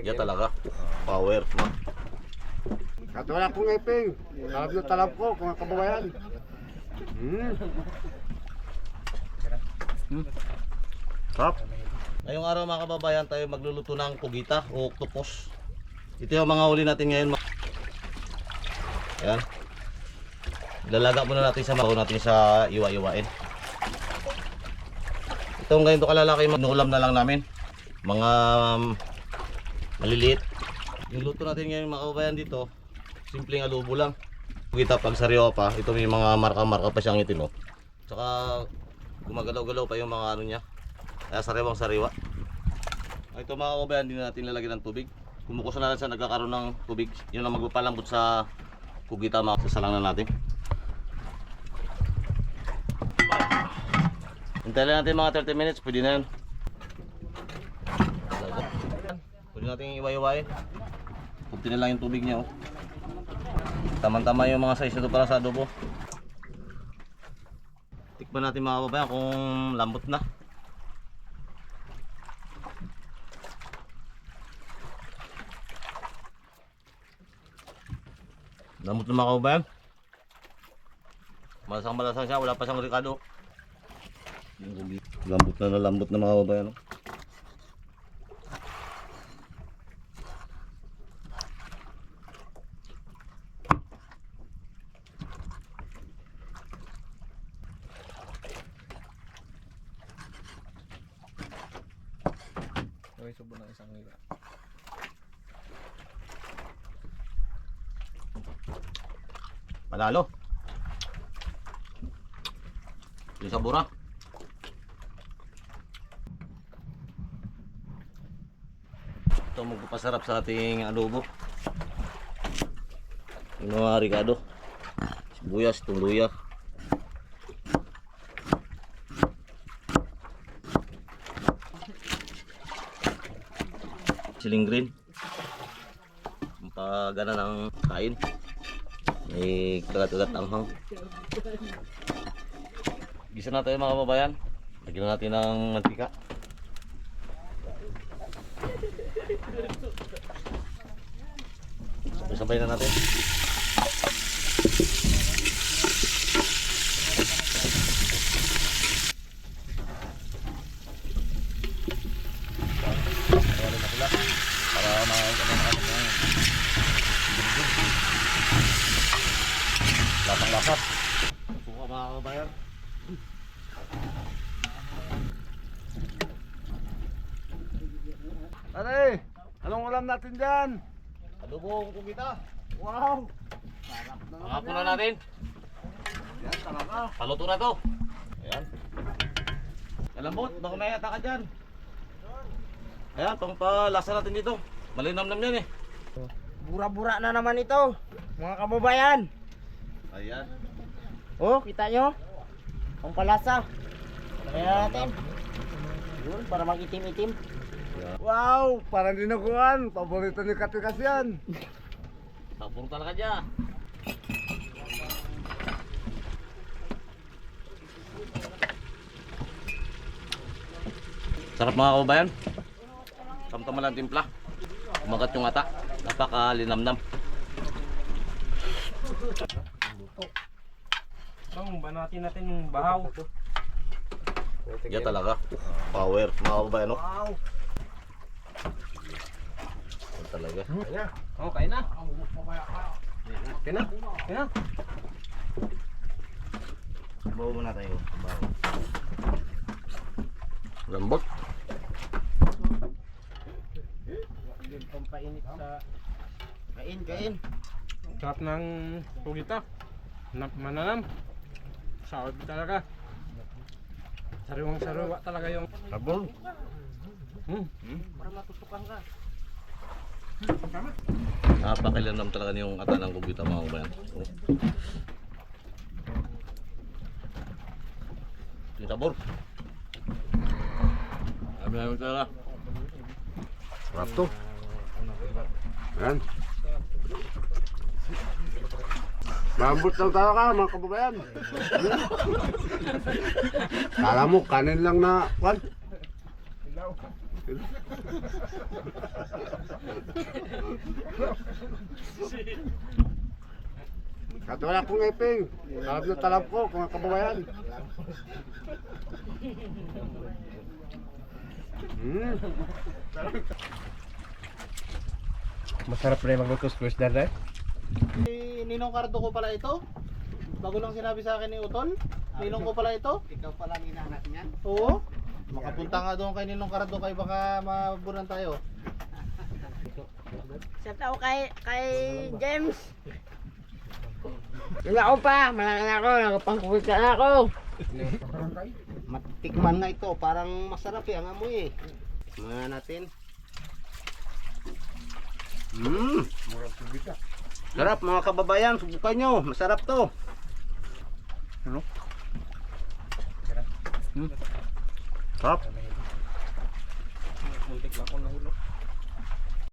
Yan talaga. Power, no? At wala akong iping. Talab na talab ko, mga kababayan. Sarap. Ngayong araw mga kababayan, tayo magluluto ng pugita o octopus. Ito yung mga huli natin ngayon. Ayan. Lalaga muna natin sa bago natin sa iwa-iwain. Itong ganito kalalaki, manulam na lang namin. Mga maliliit. Yung luto natin ngayon mga kababayan dito, simpleng adobo lang. Pugita pag sariwa pa, ito may mga marka-marka pa siyang itim. Tsaka gumagalaw-galaw pa yung mga ano niya. Kaya sariwang sariwa. Ito mga kababayan, hindi na natin lalagyan ng tubig. Kumukusa na lang siya, nagkakaroon ng tubig. Yun ang magpapalambot sa pugita, mga sasalang na natin. Hintayin natin mga 30 minutes, pwede na yun. Pwede natin iwa-iwain. Kunti na lang yung tubig niya. Tama-tama yung mga size nito para sa adobo. Tikman natin mga kababayan kung lambot na. Lambot na mga kababayan. Malasang-malasang siya, wala pa siyang ricado. Lambot na mga kababayan. Okay, subo ng isang nila. Panalo. Yung sabura. Ito magpapasarap sa ating adobo. Yung mga ricado. Sibuyas, tuluya. Siling green. Pagana ng kain. May kagat-kagat anghang. Gisa na tayo mga kababayan. Lagyan natin ng mantika. Sabay-sabay na natin. Para lasang-lasap. Suka mga kababayan. Aray, anong ulam natin dyan? Adobong pugita. Wow! Sarap na naman Pangapon na natin. yan talaga. Paluto na to. Ayan. Kalambot, baka may ata ka dyan. Ayan, pangpalasa natin dito. Malinamnam yan eh. Bura-bura na naman ito, mga kababayan. Ayan. Oh, kita nyo? Ang palasa. Kaya natin. Yun, para mag-itim-itim. Wow! Parang dinaguan. Paborito ni Katikas yan. Tapuro talaga dyan. Sarap mga kababayan. Tamtama lang timpla. Umagat yung ata. Napakalinamnam. Banatin natin yung bahaw. Yan talaga. Power mga kababayan. No? Wow. Yan talaga. Oh, kain na. Kain na. Kain na. Bawa muna tayo. Bawa. Lambot. Yung pampainit sa... Kain, kain. Sarap ng pugita. Mananam. Sahod talaga. Sariwang-sariwa talaga yung Sabon. Para matutukan ka. Napakalinam talaga yung ata ng kubita mga kababayan. Oh. Yung sabor. Sabi talaga. Sarap to. Yan. Mambot lang talaga mga kababayan. Kala mo kanin lang na kwan. Kahit wala pong iping, talab na talab ko mga kababayan. Masarap na yung maglutos ko isda dahil. Ninong Cardo ko pala ito. Bago lang sinabi sa akin ni Utol. Ninong ko pala ito. Ikaw pala ninanak niya? Oo. Makapunta nga doon kay Ninong Cardo kay baka mabunan tayo. Sa tao kay James. Wala ako pa, malaki na ako, nakapangkukita na ako. Matikman nga ito, parang masarap eh, ang amoy eh. Tikman natin. Sarap mga kababayan, subukan nyo, masarap to. Sarap.